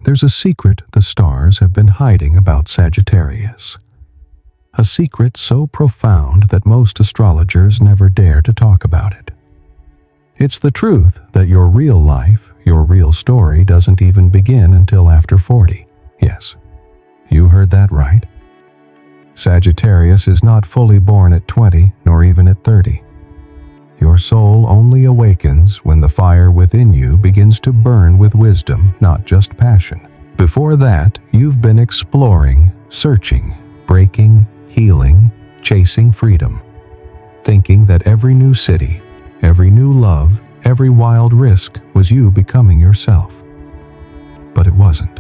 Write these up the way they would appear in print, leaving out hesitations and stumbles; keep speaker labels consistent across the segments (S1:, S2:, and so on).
S1: There's a secret the stars have been hiding about Sagittarius. A secret so profound that most astrologers never dare to talk about it. It's the truth that your real life, your real story doesn't even begin until after 40. Yes, you heard that right. Sagittarius is not fully born at 20, nor even at 30. Your soul only awakens when the fire within you begins to burn with wisdom, not just passion. Before that, you've been exploring, searching, breaking, healing, chasing freedom, thinking that every new city, every new love, every wild risk was you becoming yourself. But it wasn't.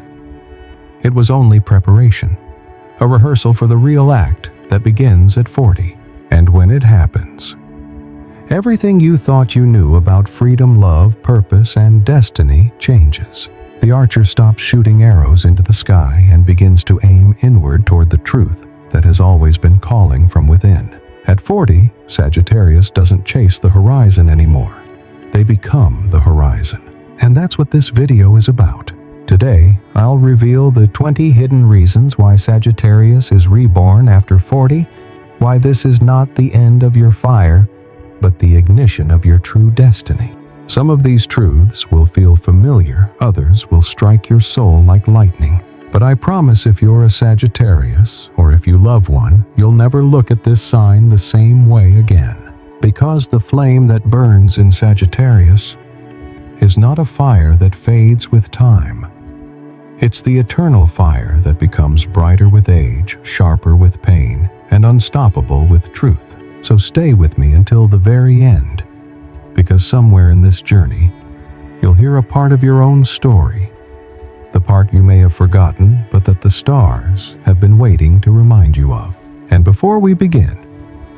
S1: It was only preparation, a rehearsal for the real act that begins at 40. And when it happens, everything you thought you knew about freedom, love, purpose, and destiny changes. The archer stops shooting arrows into the sky and begins to aim inward toward the truth that has always been calling from within. At 40, Sagittarius doesn't chase the horizon anymore. They become the horizon. And that's what this video is about. Today, I'll reveal the 20 hidden reasons why Sagittarius is reborn after 40, why this is not the end of your fire, but the ignition of your true destiny. Some of these truths will feel familiar, others will strike your soul like lightning. But I promise if you're a Sagittarius, or if you love one, you'll never look at this sign the same way again. Because the flame that burns in Sagittarius is not a fire that fades with time. It's the eternal fire that becomes brighter with age, sharper with pain, and unstoppable with truth. So stay with me until the very end, because somewhere in this journey, you'll hear a part of your own story, the part you may have forgotten, but that the stars have been waiting to remind you of. And before we begin,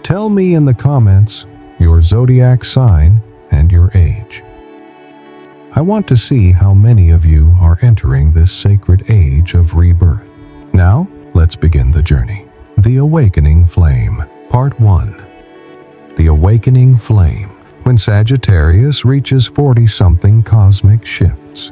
S1: tell me in the comments your zodiac sign and your age. I want to see how many of you are entering this sacred age of rebirth. Now, let's begin the journey. The Awakening Flame, Part 1. The Awakening Flame. When Sagittarius reaches 40, something cosmic shifts.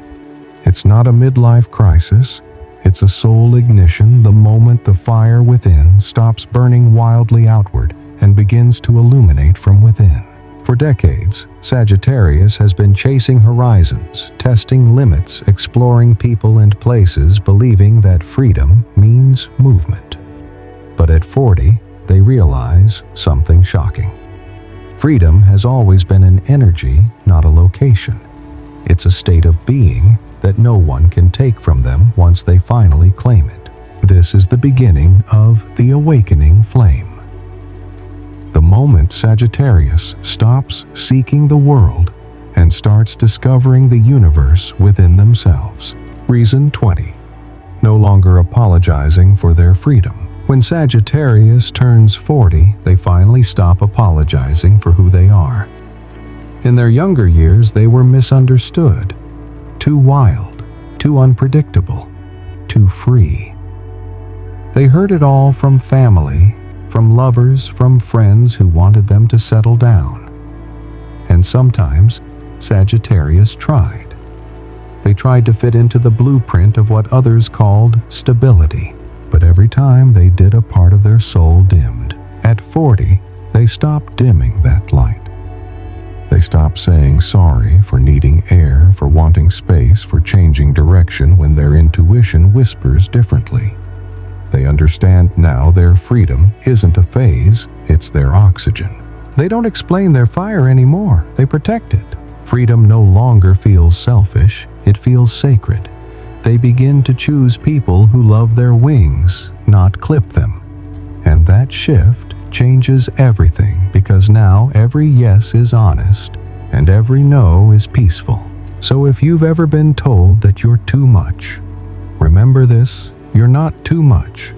S1: It's not a midlife crisis, it's a soul ignition the moment the fire within stops burning wildly outward and begins to illuminate from within. For decades, Sagittarius has been chasing horizons, testing limits, exploring people and places, believing that freedom means movement. But at 40, they realize something shocking. Freedom has always been an energy, not a location. It's a state of being that no one can take from them once they finally claim it. This is the beginning of the Awakening Flame. The moment Sagittarius stops seeking the world and starts discovering the universe within themselves. Reason 20. No longer apologizing for their freedom. When Sagittarius turns 40, they finally stop apologizing for who they are. In their younger years, they were misunderstood, too wild, too unpredictable, too free. They heard it all from family, from lovers, from friends who wanted them to settle down. And sometimes, Sagittarius tried. They tried to fit into the blueprint of what others called stability. But every time they did, a part of their soul dimmed. At 40, they stopped dimming that light. They stopped saying sorry for needing air, for wanting space, for changing direction when their intuition whispers differently. They understand now their freedom isn't a phase, it's their oxygen. They don't explain their fire anymore, they protect it. Freedom no longer feels selfish, it feels sacred. They begin to choose people who love their wings, not clip them. And that shift changes everything, because now every yes is honest and every no is peaceful. So if you've ever been told that you're too much, remember this: you're not too much.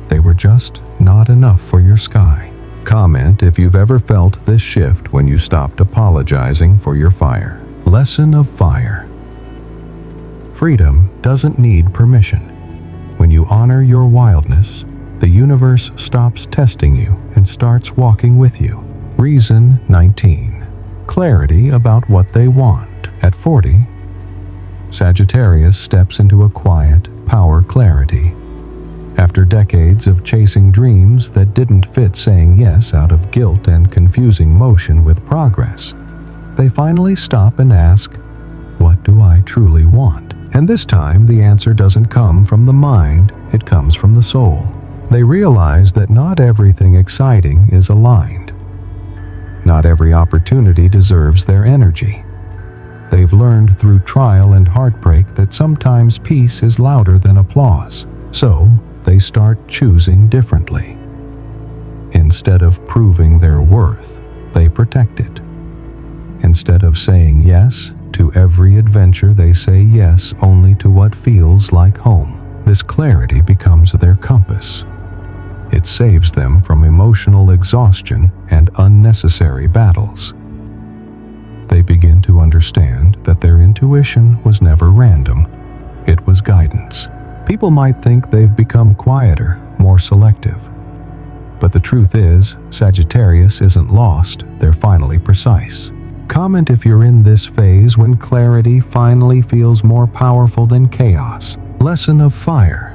S1: They were just not enough for your sky. Comment if you've ever felt this shift when you stopped apologizing for your fire. Lesson of fire. Freedom doesn't need permission. When you honor your wildness, the universe stops testing you and starts walking with you. Reason 19. Clarity about what they want. At 40, Sagittarius steps into a quiet, power clarity. After decades of chasing dreams that didn't fit saying yes out of guilt and confusing motion with progress, they finally stop and ask, "What do I truly want?" And this time, the answer doesn't come from the mind, it comes from the soul. They realize that not everything exciting is aligned. Not every opportunity deserves their energy. They've learned through trial and heartbreak that sometimes peace is louder than applause. So, they start choosing differently. Instead of proving their worth, they protect it. Instead of saying yes to every adventure, they say yes only to what feels like home. This clarity becomes their compass. It saves them from emotional exhaustion and unnecessary battles. They begin to understand that their intuition was never random. It was guidance. People might think they've become quieter, more selective. But the truth is, Sagittarius isn't lost, they're finally precise. Comment if you're in this phase when clarity finally feels more powerful than chaos. Lesson of fire.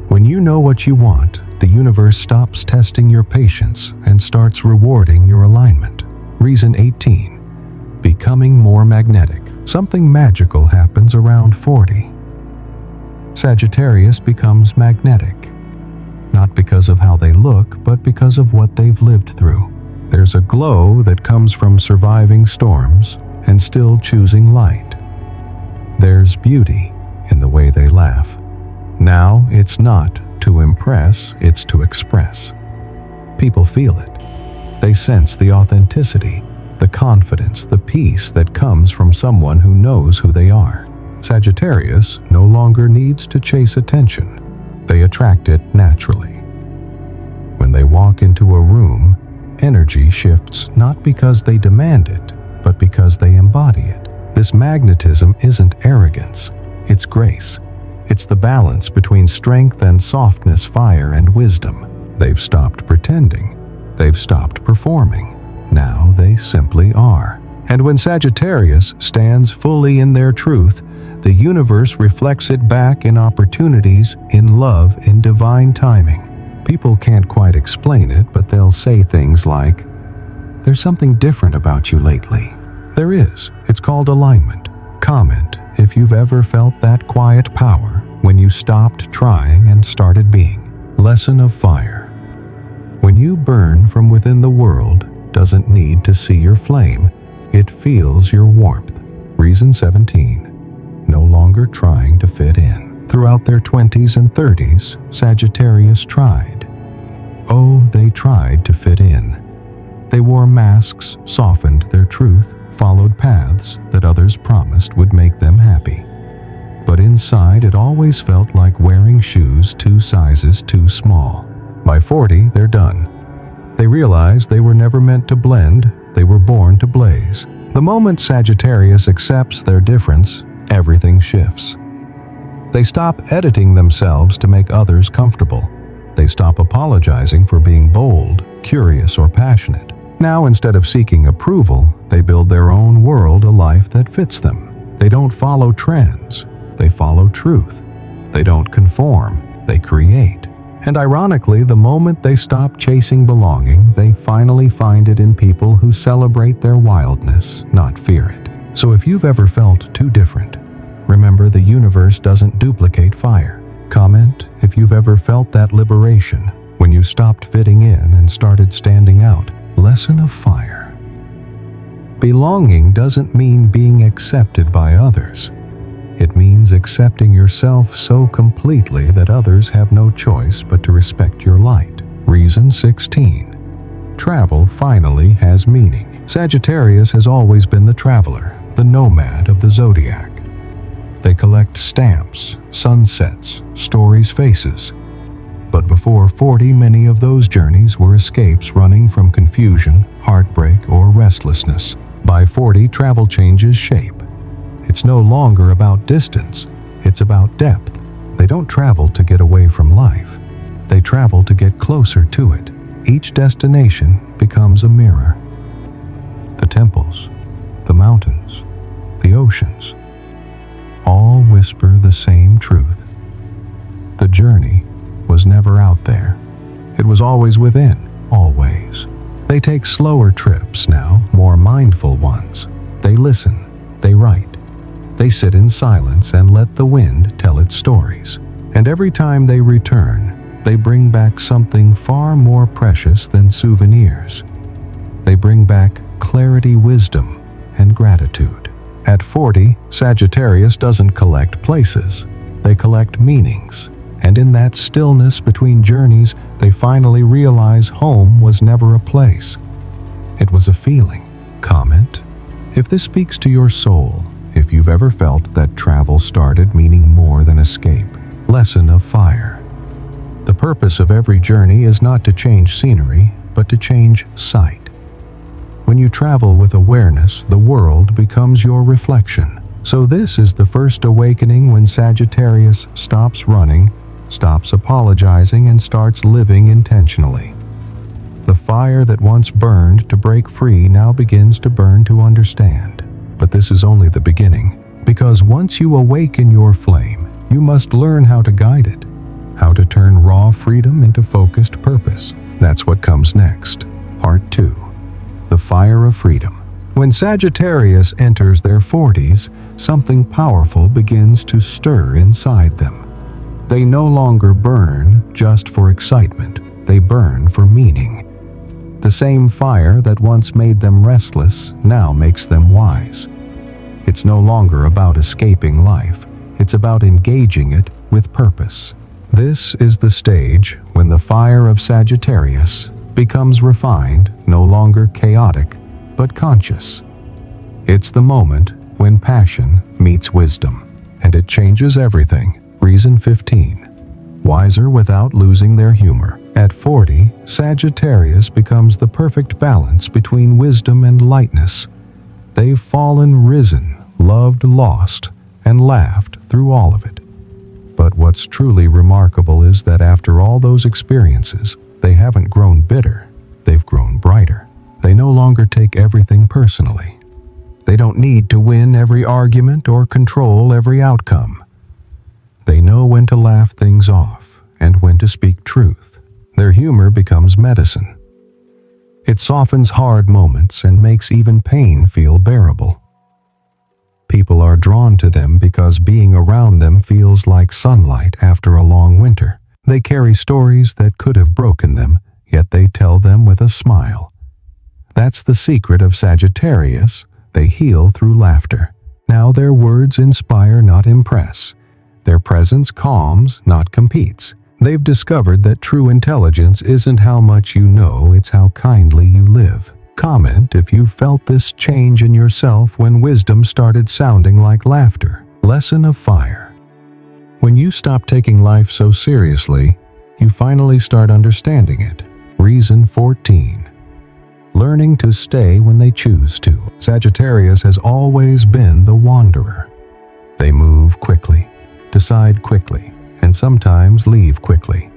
S1: When you know what you want, the universe stops testing your patience and starts rewarding your alignment. Reason 18. Becoming more magnetic. Something magical happens around 40. Sagittarius becomes magnetic. Not because of how they look, but because of what they've lived through. There's a glow that comes from surviving storms and still choosing light. There's beauty in the way they laugh. Now it's not to impress, it's to express. People feel it. They sense the authenticity, the confidence, the peace that comes from someone who knows who they are. Sagittarius no longer needs to chase attention. They attract it naturally. When they walk into a room, energy shifts not because they demand it, but because they embody it. This magnetism isn't arrogance, it's grace. It's the balance between strength and softness, fire and wisdom. They've stopped pretending. They've stopped performing. Now they simply are. And when Sagittarius stands fully in their truth, the universe reflects it back in opportunities, in love, in divine timing. People can't quite explain it, but they'll say things like, "There's something different about you lately." There is. It's called alignment. Comment if you've ever felt that quiet power when you stopped trying and started being. Lesson of fire. When you burn from within, the world doesn't need to see your flame. It feels your warmth. Reason 17. No longer trying to fit in. Throughout their 20s and 30s, Sagittarius tried. Oh, they tried to fit in. They wore masks, softened their truth, followed paths that others promised would make them happy. But inside, it always felt like wearing shoes 2 sizes too small. By 40, they're done. They realized they were never meant to blend, they were born to blaze. The moment Sagittarius accepts their difference, everything shifts. They stop editing themselves to make others comfortable. They stop apologizing for being bold, curious, or passionate. Now, instead of seeking approval, they build their own world, a life that fits them. They don't follow trends, they follow truth. They don't conform, they create. And ironically, the moment they stop chasing belonging, they finally find it in people who celebrate their wildness, not fear it. So if you've ever felt too different, remember the universe doesn't duplicate fire. Comment if you've ever felt that liberation when you stopped fitting in and started standing out. Lesson of fire. Belonging doesn't mean being accepted by others. It means accepting yourself so completely that others have no choice but to respect your light. Reason 16. Travel finally has meaning. Sagittarius has always been the traveler, the nomad of the zodiac. They collect stamps, sunsets, stories, faces. But before 40, many of those journeys were escapes running from confusion, heartbreak, or restlessness. By 40, travel changes shape. It's no longer about distance, it's about depth. They don't travel to get away from life. They travel to get closer to it. Each destination becomes a mirror. The temples, the mountains, the oceans. all whisper the same truth. The journey was never out there. It was always within, always. They take slower trips now, more mindful ones. They listen, they write. They sit in silence and let the wind tell its stories. And every time they return, they bring back something far more precious than souvenirs. They bring back clarity, wisdom, and gratitude. At 40, Sagittarius doesn't collect places. They collect meanings. And in that stillness between journeys, they finally realize home was never a place. It was a feeling. Comment: if this speaks to your soul, if you've ever felt that travel started meaning more than escape. Lesson of fire. The purpose of every journey is not to change scenery, but to change sight. When you travel with awareness, the world becomes your reflection. So this is the first awakening when Sagittarius stops running, stops apologizing, and starts living intentionally. The fire that once burned to break free now begins to burn to understand. But this is only the beginning, because once you awaken your flame, you must learn how to guide it, how to turn raw freedom into focused purpose. That's what comes next. Part 2. The Fire of Freedom. When Sagittarius enters their 40s, something powerful begins to stir inside them. They no longer burn just for excitement, they burn for meaning. The same fire that once made them restless now makes them wise. It's no longer about escaping life, it's about engaging it with purpose. This is the stage when the fire of Sagittarius becomes refined, no longer chaotic, but conscious. It's the moment when passion meets wisdom, and it changes everything. Reason 15. Wiser without losing their humor. At 40, Sagittarius becomes the perfect balance between wisdom and lightness. They've fallen, risen, loved, lost, and laughed through all of it. But what's truly remarkable is that after all those experiences, they haven't grown bitter, they've grown brighter. They no longer take everything personally. They don't need to win every argument or control every outcome. They know when to laugh things off and when to speak truth. Their humor becomes medicine. It softens hard moments and makes even pain feel bearable. People are drawn to them because being around them feels like sunlight after a long winter. They carry stories that could have broken them, yet they tell them with a smile. That's the secret of Sagittarius. They heal through laughter. Now their words inspire, not impress. Their presence calms, not competes. They've discovered that true intelligence isn't how much you know, it's how kindly you live. Comment if you felt this change in yourself when wisdom started sounding like laughter. Lesson of fire. When you stop taking life so seriously, you finally start understanding it. Reason 14. Learning to stay when they choose to. Sagittarius has always been the wanderer. They move quickly, decide quickly, and sometimes leave quickly.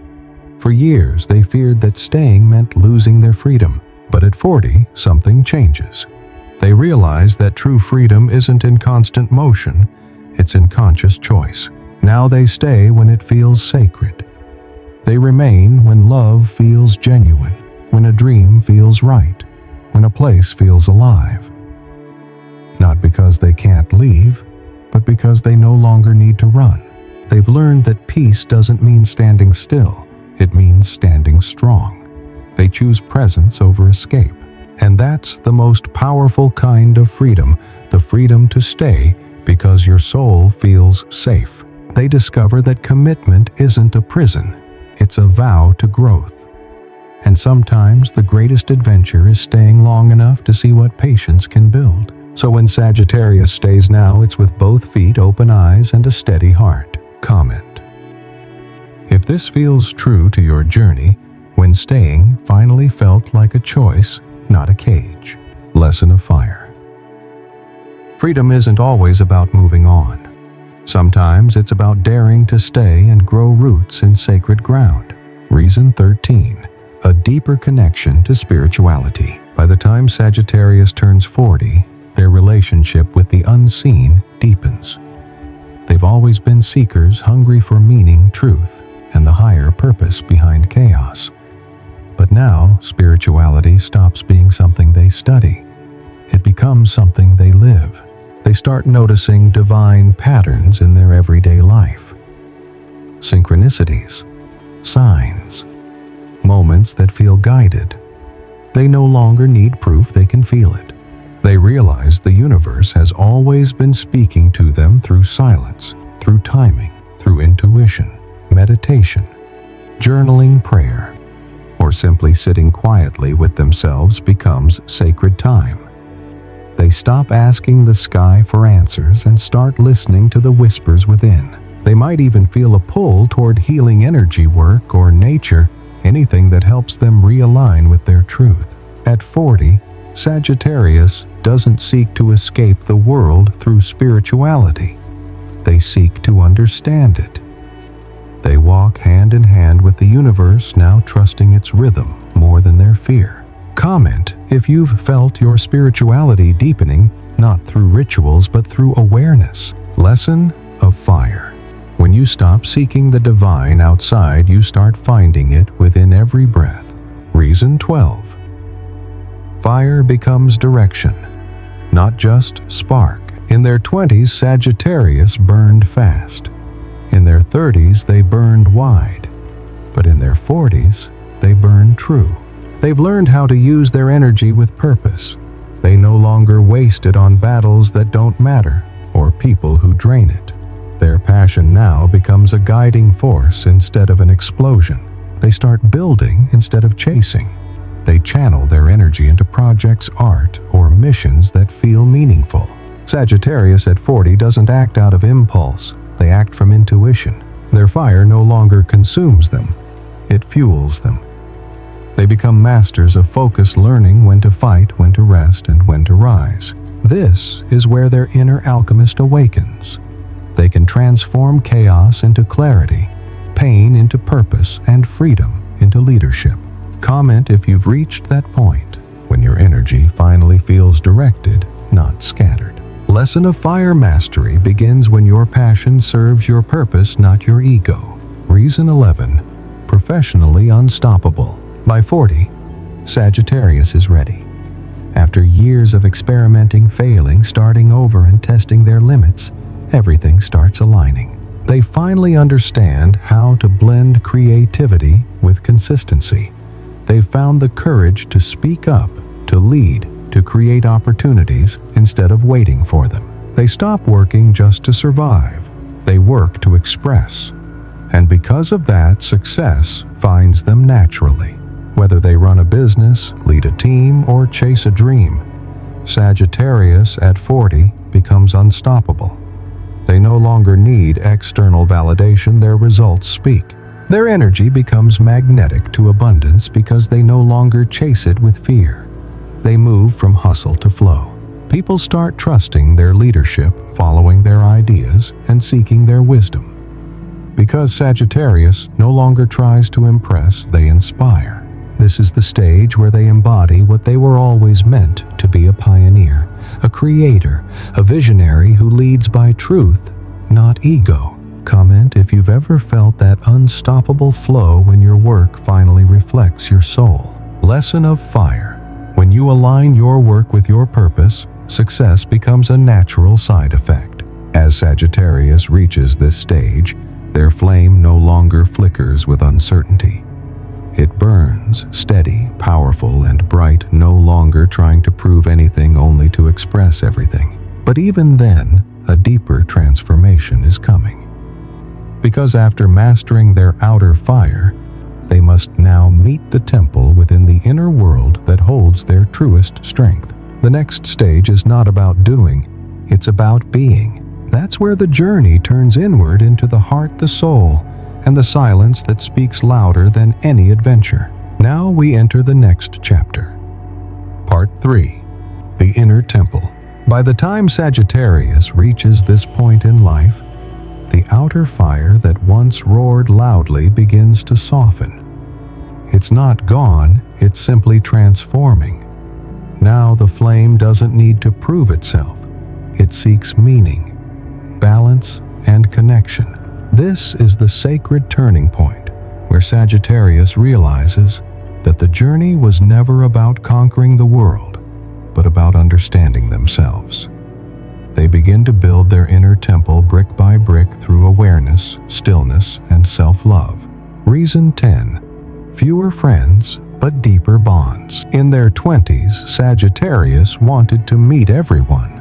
S1: For years, they feared that staying meant losing their freedom. But at 40, something changes. They realize that true freedom isn't in constant motion, it's in conscious choice. Now they stay when it feels sacred. They remain when love feels genuine, when a dream feels right, when a place feels alive. Not because they can't leave, but because they no longer need to run. They've learned that peace doesn't mean standing still, it means standing strong. They choose presence over escape. And that's the most powerful kind of freedom, the freedom to stay because your soul feels safe. They discover that commitment isn't a prison, it's a vow to growth. And sometimes the greatest adventure is staying long enough to see what patience can build. So when Sagittarius stays now, it's with both feet, open eyes, and a steady heart. Comment. If this feels true to your journey, when staying finally felt like a choice, not a cage. Lesson of fire. Freedom isn't always about moving on. Sometimes it's about daring to stay and grow roots in sacred ground. Reason 13. A deeper connection to spirituality. By the time Sagittarius turns 40, their relationship with the unseen deepens. They've always been seekers hungry for meaning, truth, and the higher purpose behind chaos. But now, spirituality stops being something they study. It becomes something they live. They start noticing divine patterns in their everyday life. Synchronicities, signs, moments that feel guided. They no longer need proof, they can feel it. They realize the universe has always been speaking to them through silence, through timing, through intuition, meditation, journaling, prayer, or simply sitting quietly with themselves becomes sacred time. They stop asking the sky for answers and start listening to the whispers within. They might even feel a pull toward healing energy work or nature, anything that helps them realign with their truth. At 40, Sagittarius doesn't seek to escape the world through spirituality. They seek to understand it. They walk hand in hand with the universe, now trusting its rhythm more than their fear. Comment if you've felt your spirituality deepening, not through rituals but through awareness. Lesson of fire. When you stop seeking the divine outside, you start finding it within every breath. Reason 12. Fire becomes direction, not just spark. In their 20s, Sagittarius burned fast. In their 30s, they burned wide. But in their 40s, they burned true. They've learned how to use their energy with purpose. They no longer waste it on battles that don't matter or people who drain it. Their passion now becomes a guiding force instead of an explosion. They start building instead of chasing. They channel their energy into projects, art, or missions that feel meaningful. Sagittarius at 40 doesn't act out of impulse. They act from intuition. Their fire no longer consumes them. It fuels them. They become masters of focus, learning when to fight, when to rest, and when to rise. This is where their inner alchemist awakens. They can transform chaos into clarity, pain into purpose, and freedom into leadership. Comment if you've reached that point, when your energy finally feels directed, not scattered. Lesson of fire mastery begins when your passion serves your purpose, not your ego. Reason 11. Professionally unstoppable. By 40, Sagittarius is ready. After years of experimenting, failing, starting over, and testing their limits, everything starts aligning. They finally understand how to blend creativity with consistency. They've found the courage to speak up, to lead, to create opportunities instead of waiting for them. They stop working just to survive. They work to express. And because of that, success finds them naturally. Whether they run a business, lead a team, or chase a dream, Sagittarius at 40 becomes unstoppable. They no longer need external validation, their results speak. Their energy becomes magnetic to abundance because they no longer chase it with fear. They move from hustle to flow. People start trusting their leadership, following their ideas, and seeking their wisdom. Because Sagittarius no longer tries to impress, they inspire. This is the stage where they embody what they were always meant to be: a pioneer, a creator, a visionary who leads by truth, not ego. Comment if you've ever felt that unstoppable flow when your work finally reflects your soul. Lesson of fire. When you align your work with your purpose, success becomes a natural side effect. As Sagittarius reaches this stage, their flame no longer flickers with uncertainty. It burns, steady, powerful, and bright, no longer trying to prove anything, only to express everything. But even then, a deeper transformation is coming. Because after mastering their outer fire, they must now meet the temple within the inner world that holds their truest strength. The next stage is not about doing, it's about being. That's where the journey turns inward into the heart, the soul, and the silence that speaks louder than any adventure. Now we enter the next chapter. Part 3. The Inner Temple. By the time Sagittarius reaches this point in life, the outer fire that once roared loudly begins to soften. It's not gone, it's simply transforming. Now the flame doesn't need to prove itself. It seeks meaning, balance, and connection. This is the sacred turning point where Sagittarius realizes that the journey was never about conquering the world, but about understanding themselves. They begin to build their inner temple brick by brick through awareness, stillness, and self-love. Reason 10. Fewer friends, but deeper bonds. In their 20s, Sagittarius wanted to meet everyone.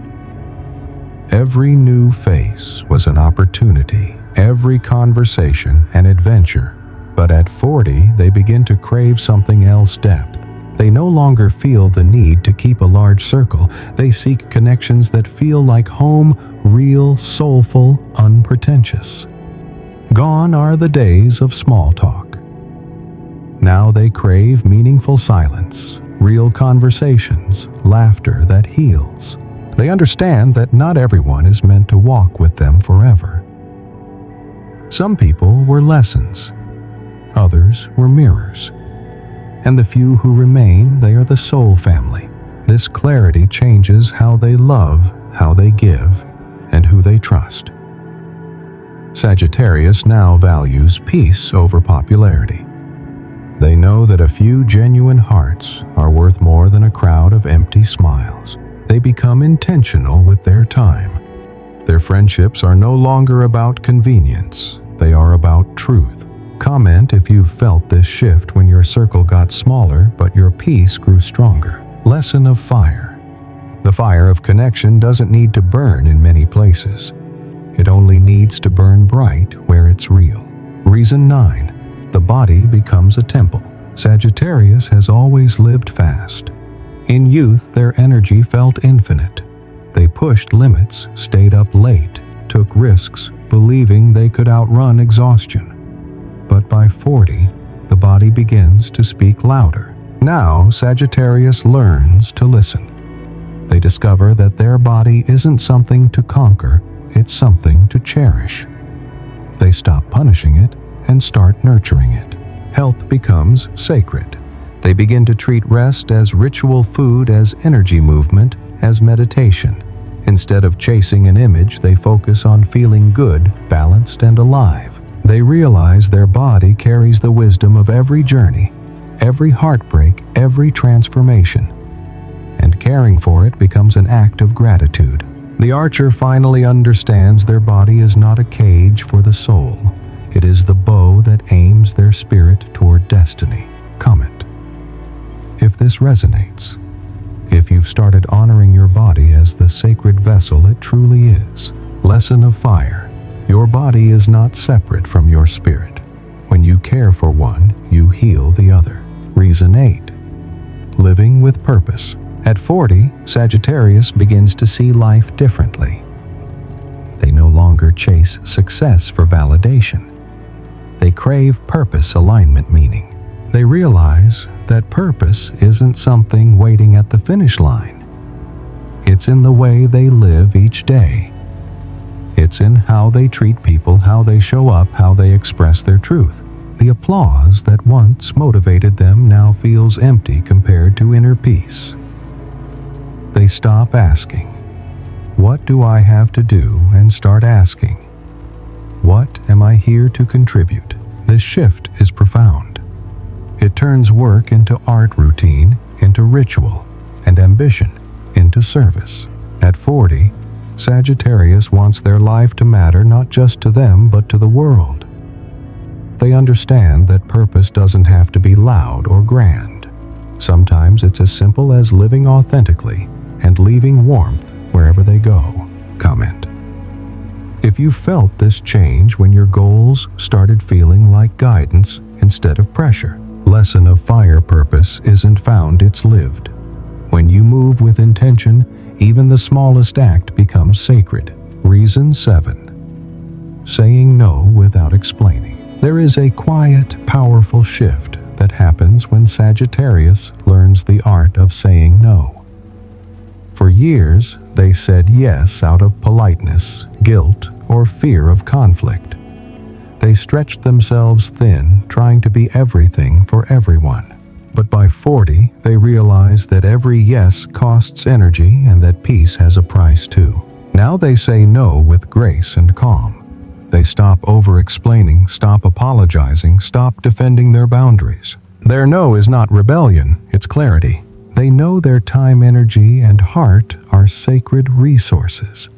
S1: Every new face was an opportunity, every conversation an adventure. But at 40, they begin to crave something else: depth. They no longer feel the need to keep a large circle. They seek connections that feel like home, real, soulful, unpretentious. Gone are the days of small talk. Now they crave meaningful silence, real conversations, laughter that heals. They understand that not everyone is meant to walk with them forever. Some people were lessons. Others were mirrors. And the few who remain, they are the soul family. This clarity changes how they love, how they give, and who they trust. Sagittarius now values peace over popularity. They know that a few genuine hearts are worth more than a crowd of empty smiles. They become intentional with their time. Their friendships are no longer about convenience. They are about truth. Comment if you've felt this shift when your circle got smaller but your peace grew stronger. Lesson of fire. The fire of connection doesn't need to burn in many places. It only needs to burn bright where it's real. Reason 9. The body becomes a temple. Sagittarius has always lived fast. In youth, their energy felt infinite. They pushed limits, stayed up late, took risks, believing they could outrun exhaustion. But by 40, the body begins to speak louder. Now, Sagittarius learns to listen. They discover that their body isn't something to conquer, it's something to cherish. They stop punishing it and start nurturing it. Health becomes sacred. They begin to treat rest as ritual food, as energy movement, as meditation. Instead of chasing an image, they focus on feeling good, balanced, and alive. They realize their body carries the wisdom of every journey, every heartbreak, every transformation. And caring for it becomes an act of gratitude. The archer finally understands their body is not a cage for the soul. It is the bow that aims their spirit toward destiny. Comment if this resonates. If you've started honoring your body as the sacred vessel it truly is. Lesson of fire. Your body is not separate from your spirit. When you care for one, you heal the other. Reason 8. Living with purpose. At 40, Sagittarius begins to see life differently. They no longer chase success for validation. They crave purpose alignment meaning. They realize that purpose isn't something waiting at the finish line. It's in the way they live each day. It's in how they treat people, how they show up, how they express their truth. The applause that once motivated them now feels empty compared to inner peace. They stop asking, "What do I have to do?" and start asking, "What am I here to contribute?" This shift is profound. It turns work into art routine, into ritual, and ambition into service. At 40, Sagittarius wants their life to matter not just to them but to the world. They understand that purpose doesn't have to be loud or grand. Sometimes it's as simple as living authentically and leaving warmth wherever they go. Comment if you felt this change when your goals started feeling like guidance instead of pressure. Lesson of fire. Purpose isn't found, it's lived. When you move with intention, even the smallest act becomes sacred. Reason 7. Saying no without explaining. There is a quiet, powerful shift that happens when Sagittarius learns the art of saying no. For years, they said yes out of politeness, guilt, or fear of conflict. They stretched themselves thin, trying to be everything for everyone. But by 40, they realize that every yes costs energy and that peace has a price too. Now they say no with grace and calm. They stop over-explaining, stop apologizing, stop defending their boundaries. Their no is not rebellion, it's clarity. They know their time, energy, and heart are sacred resources.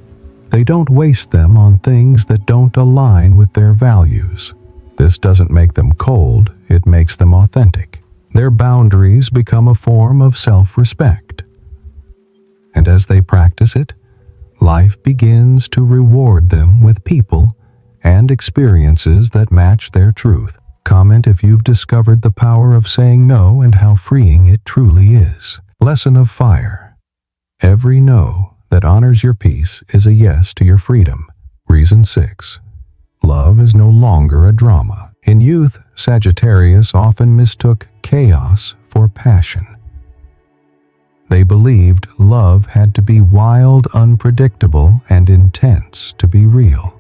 S1: They don't waste them on things that don't align with their values. This doesn't make them cold, it makes them authentic. Their boundaries become a form of self-respect. And as they practice it, life begins to reward them with people and experiences that match their truth. Comment if you've discovered the power of saying no and how freeing it truly is. Lesson of fire. Every no that honors your peace is a yes to your freedom. Reason 6. Love is no longer a drama. In youth, Sagittarius often mistook chaos for passion. They believed love had to be wild, unpredictable, and intense to be real.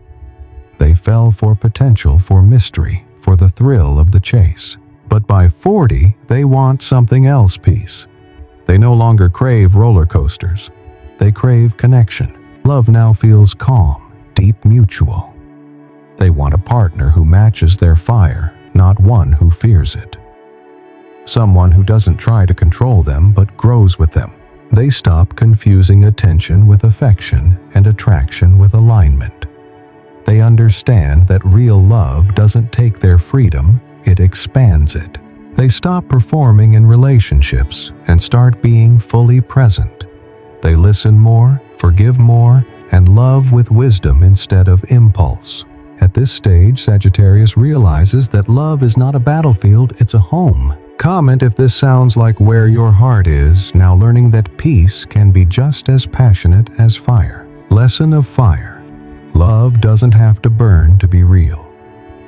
S1: They fell for potential, for mystery, for the thrill of the chase. But by 40, they want something else: peace. They no longer crave roller coasters. They crave connection. Love now feels calm, deep, mutual. They want a partner who matches their fire, not one who fears it. Someone who doesn't try to control them but grows with them. They stop confusing attention with affection and attraction with alignment. They understand that real love doesn't take their freedom, it expands it. They stop performing in relationships and start being fully present. They listen more, forgive more, and love with wisdom instead of impulse. At this stage, Sagittarius realizes that love is not a battlefield, it's a home. Comment if this sounds like where your heart is, now learning that peace can be just as passionate as fire. Lesson of fire. Love doesn't have to burn to be real.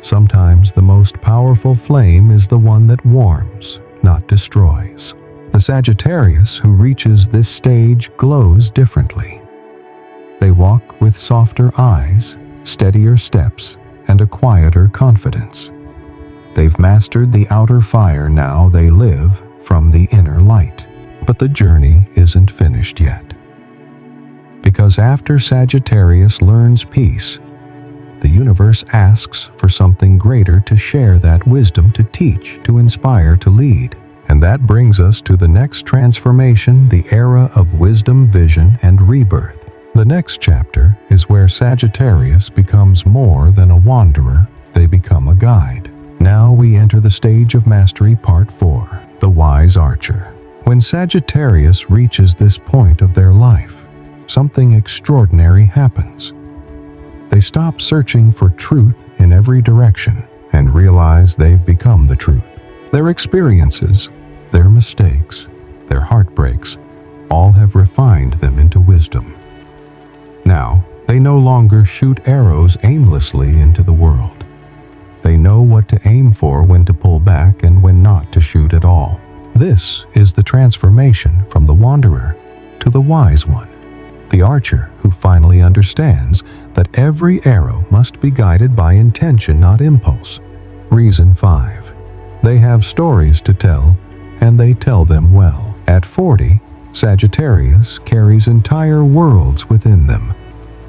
S1: Sometimes the most powerful flame is the one that warms, not destroys. The Sagittarius who reaches this stage glows differently. They walk with softer eyes, steadier steps, and a quieter confidence. They've mastered the outer fire, now they live from the inner light. But the journey isn't finished yet. Because after Sagittarius learns peace, the universe asks for something greater to share that wisdom, to teach, to inspire, to lead. And that brings us to the next transformation, the era of wisdom, vision, and rebirth. The next chapter is where Sagittarius becomes more than a wanderer, they become a guide. Now we enter the stage of mastery, part 4, the wise archer. When Sagittarius reaches this point of their life, something extraordinary happens. They stop searching for truth in every direction and realize they've become the truth. Their experiences, their mistakes, their heartbreaks, all have refined them into wisdom. Now, they no longer shoot arrows aimlessly into the world. They know what to aim for, when to pull back, and when not to shoot at all. This is the transformation from the wanderer to the wise one, the archer who finally understands that every arrow must be guided by intention, not impulse. Reason 5. They have stories to tell, and they tell them well. At 40, Sagittarius carries entire worlds within them.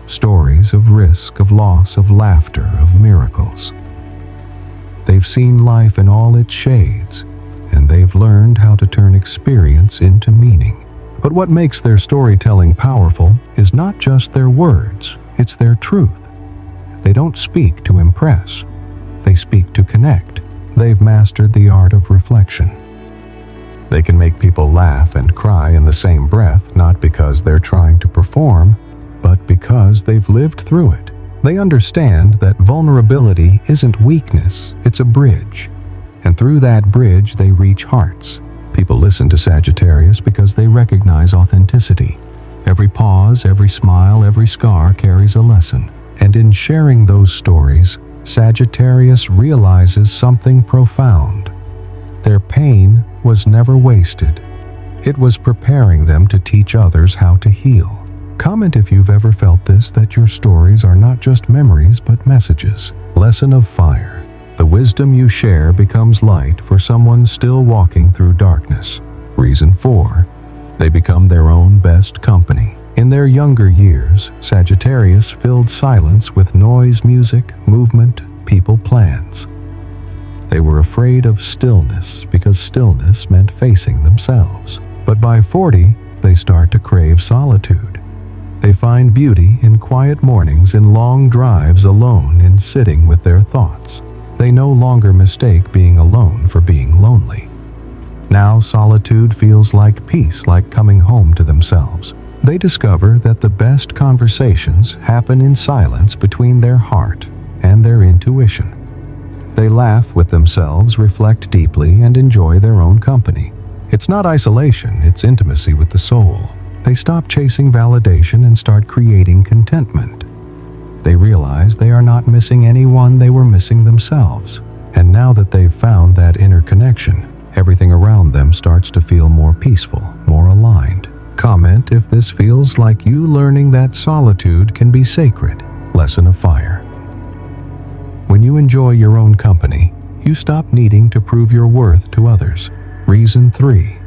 S1: Stories of risk, of loss, of laughter, of miracles. They've seen life in all its shades, and they've learned how to turn experience into meaning. But what makes their storytelling powerful is not just their words, it's their truth. They don't speak to impress, they speak to connect. They've mastered the art of reflection. They can make people laugh and cry in the same breath, not because they're trying to perform, but because they've lived through it. They understand that vulnerability isn't weakness, it's a bridge. And through that bridge, they reach hearts. People listen to Sagittarius because they recognize authenticity. Every pause, every smile, every scar carries a lesson. And in sharing those stories, Sagittarius realizes something profound. Their pain was never wasted. It was preparing them to teach others how to heal. Comment if you've ever felt this, that your stories are not just memories but messages. Lesson of fire. The wisdom you share becomes light for someone still walking through darkness. Reason 4. They become their own best company. In their younger years, Sagittarius filled silence with noise, music, movement, people, plans. They were afraid of stillness because stillness meant facing themselves. But by 40, they start to crave solitude. They find beauty in quiet mornings, in long drives alone, in sitting with their thoughts. They no longer mistake being alone for being lonely. Now solitude feels like peace, like coming home to themselves. They discover that the best conversations happen in silence between their heart and their intuition. They laugh with themselves, reflect deeply, and enjoy their own company. It's not isolation, it's intimacy with the soul. They stop chasing validation and start creating contentment. They realize they are not missing anyone, they were missing themselves. And now that they've found that inner connection, everything around them starts to feel more peaceful, more aligned. Comment if this feels like you learning that solitude can be sacred. Lesson of Fire. When you enjoy your own company, you stop needing to prove your worth to others. Reason 3.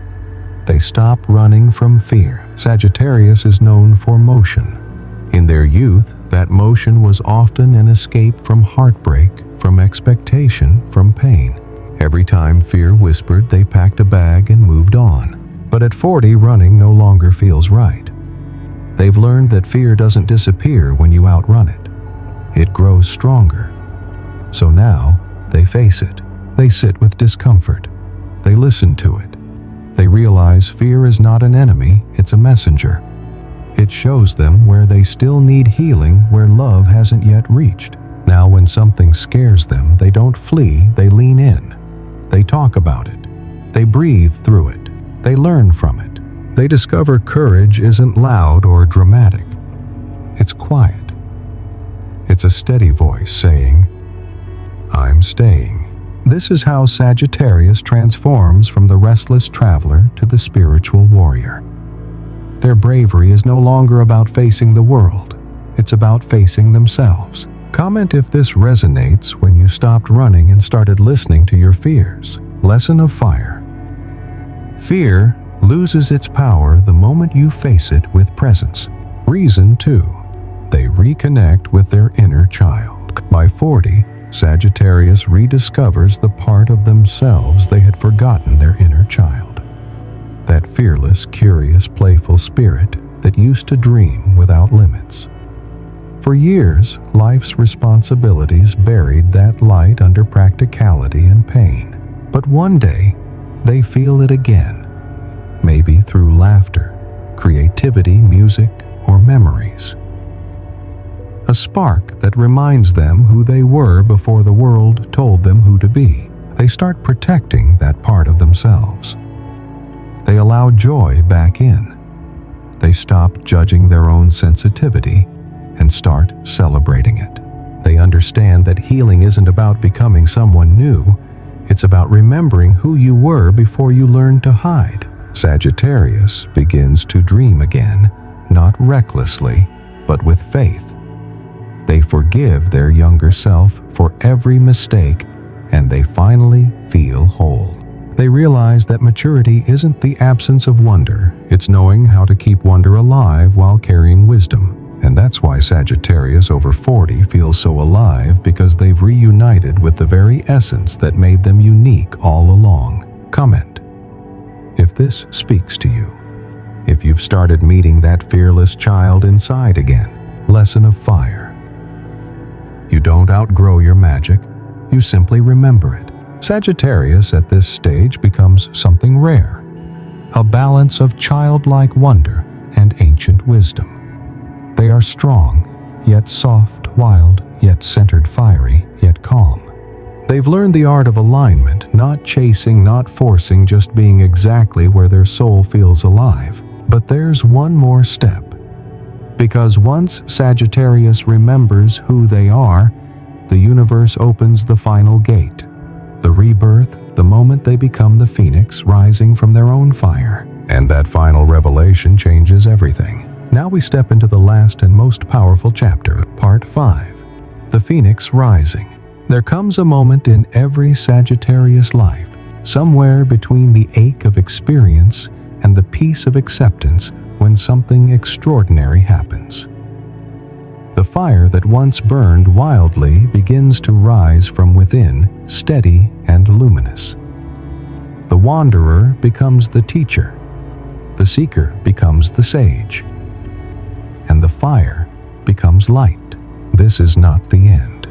S1: They stop running from fear. Sagittarius is known for motion. In their youth, that motion was often an escape from heartbreak, from expectation, from pain. Every time fear whispered, they packed a bag and moved on. But at 40, running no longer feels right. They've learned that fear doesn't disappear when you outrun it. It grows stronger. So now, they face it. They sit with discomfort. They listen to it. They realize fear is not an enemy, it's a messenger. It shows them where they still need healing, where love hasn't yet reached. Now when something scares them, they don't flee, they lean in. They talk about it. They breathe through it. They learn from it. They discover courage isn't loud or dramatic. It's quiet. It's a steady voice saying, "I'm staying." This is how Sagittarius transforms from the restless traveler to the spiritual warrior. Their bravery is no longer about facing the world. It's about facing themselves. Comment if this resonates when you stopped running and started listening to your fears. Lesson of Fire. Fear loses its power the moment you face it with presence. Reason 2. They reconnect with their inner child. By 40, Sagittarius rediscovers the part of themselves they had forgotten, their inner child. That fearless, curious, playful spirit that used to dream without limits. For years, life's responsibilities buried that light under practicality and pain. But one day, they feel it again. Maybe through laughter, creativity, music, or memories. A spark that reminds them who they were before the world told them who to be. They start protecting that part of themselves. They allow joy back in. They stop judging their own sensitivity and start celebrating it. They understand that healing isn't about becoming someone new, it's about remembering who you were before you learned to hide. Sagittarius begins to dream again, not recklessly, but with faith. They forgive their younger self for every mistake, and they finally feel whole. They realize that maturity isn't the absence of wonder, it's knowing how to keep wonder alive while carrying wisdom. And that's why Sagittarius over 40 feels so alive, because they've reunited with the very essence that made them unique all along. Comment if this speaks to you. If you've started meeting that fearless child inside again. Lesson of Fire. You don't outgrow your magic, you simply remember it. Sagittarius at this stage becomes something rare, a balance of childlike wonder and ancient wisdom. They are strong, yet soft, wild, yet centered, fiery, yet calm. They've learned the art of alignment, not chasing, not forcing, just being exactly where their soul feels alive. But there's one more step. Because once Sagittarius remembers who they are, the universe opens the final gate. The rebirth, the moment they become the phoenix rising from their own fire. And that final revelation changes everything. Now we step into the last and most powerful chapter, Part 5. The Phoenix Rising. There comes a moment in every Sagittarius life, somewhere between the ache of experience and the peace of acceptance, when something extraordinary happens. The fire that once burned wildly begins to rise from within, steady and luminous. The wanderer becomes the teacher, the seeker becomes the sage, and the fire becomes light. This is not the end.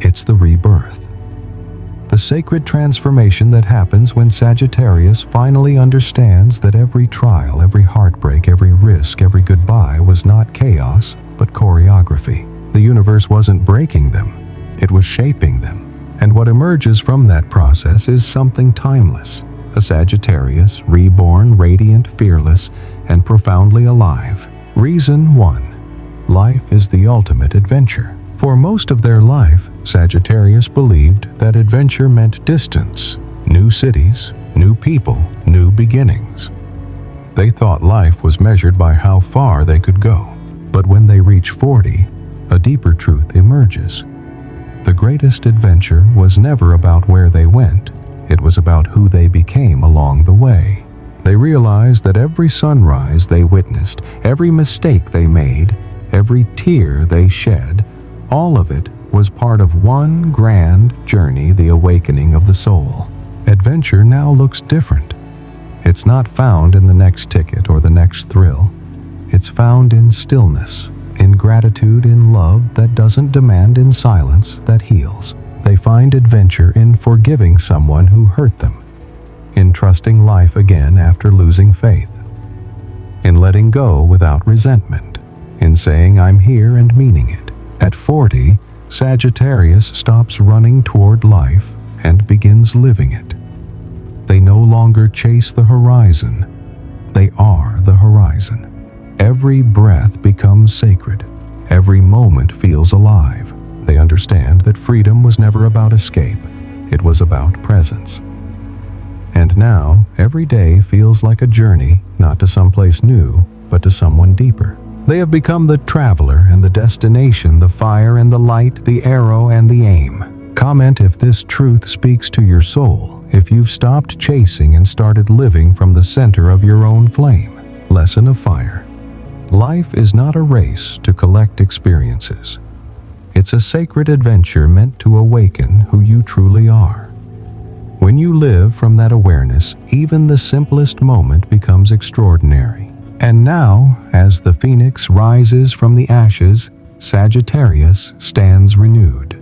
S1: It's the rebirth. The sacred transformation that happens when Sagittarius finally understands that every trial, every heartbreak, every risk, every goodbye was not chaos, but choreography. The universe wasn't breaking them, it was shaping them. And what emerges from that process is something timeless. A Sagittarius, reborn, radiant, fearless, and profoundly alive. Reason 1. Life is the ultimate adventure. For most of their life, Sagittarius believed that adventure meant distance, new cities, new people, new beginnings. They thought life was measured by how far they could go. But when they reach 40, a deeper truth emerges. The greatest adventure was never about where they went. It was about who they became along the way. They realized that every sunrise they witnessed, every mistake they made, every tear they shed, all of it was part of one grand journey, the awakening of the soul. Adventure now looks different. It's not found in the next ticket or the next thrill. It's found in stillness, in gratitude, in love that doesn't demand, in silence that heals. They find adventure in forgiving someone who hurt them, in trusting life again after losing faith, in letting go without resentment, in saying I'm here and meaning it. At 40, Sagittarius stops running toward life and begins living it. They no longer chase the horizon, they are the horizon. Every breath becomes sacred. Every moment feels alive. They understand that freedom was never about escape. It was about presence. And now, every day feels like a journey, not to someplace new, but to someone deeper. They have become the traveler and the destination, the fire and the light, the arrow and the aim. Comment if this truth speaks to your soul, if you've stopped chasing and started living from the center of your own flame. Lesson of fire. Life is not a race to collect experiences. It's a sacred adventure meant to awaken who you truly are. When you live from that awareness, even the simplest moment becomes extraordinary. And now, as the phoenix rises from the ashes, Sagittarius stands renewed.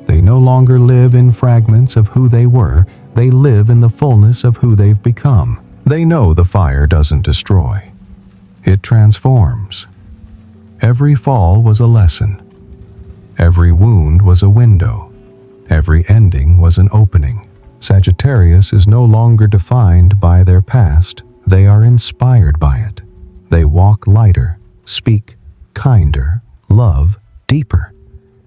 S1: They no longer live in fragments of who they were, they live in the fullness of who they've become. They know the fire doesn't destroy. It transforms. Every fall was a lesson. Every wound was a window. Every ending was an opening. Sagittarius is no longer defined by their past. They are inspired by it. They walk lighter, speak kinder, love deeper.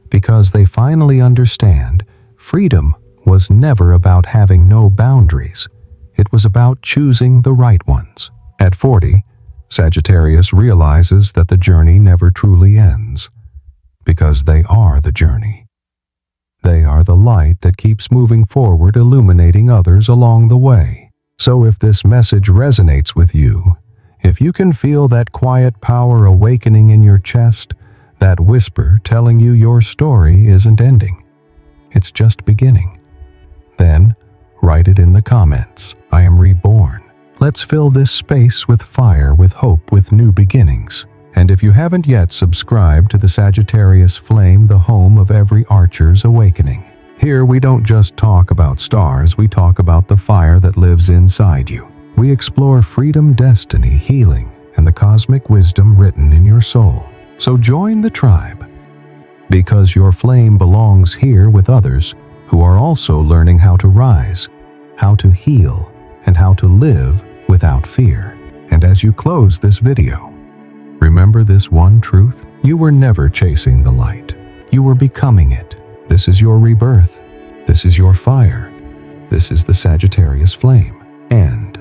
S1: Because they finally understand freedom was never about having no boundaries. It was about choosing the right ones. At 40, Sagittarius realizes that the journey never truly ends, because they are the journey. They are the light that keeps moving forward, illuminating others along the way. So if this message resonates with you, if you can feel that quiet power awakening in your chest, that whisper telling you your story isn't ending, it's just beginning, then write it in the comments. I am reborn. Let's fill this space with fire, with hope, with new beginnings. And if you haven't yet subscribed to the Sagittarius Flame, the home of every archer's awakening. Here we don't just talk about stars, we talk about the fire that lives inside you. We explore freedom, destiny, healing, and the cosmic wisdom written in your soul. So join the tribe, because your flame belongs here with others who are also learning how to rise, how to heal, and how to live without fear. And as you close this video, remember this one truth: you were never chasing the light. You were becoming it. This is your rebirth. This is your fire. This is the Sagittarius Flame and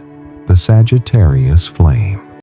S1: the Sagittarius Flame.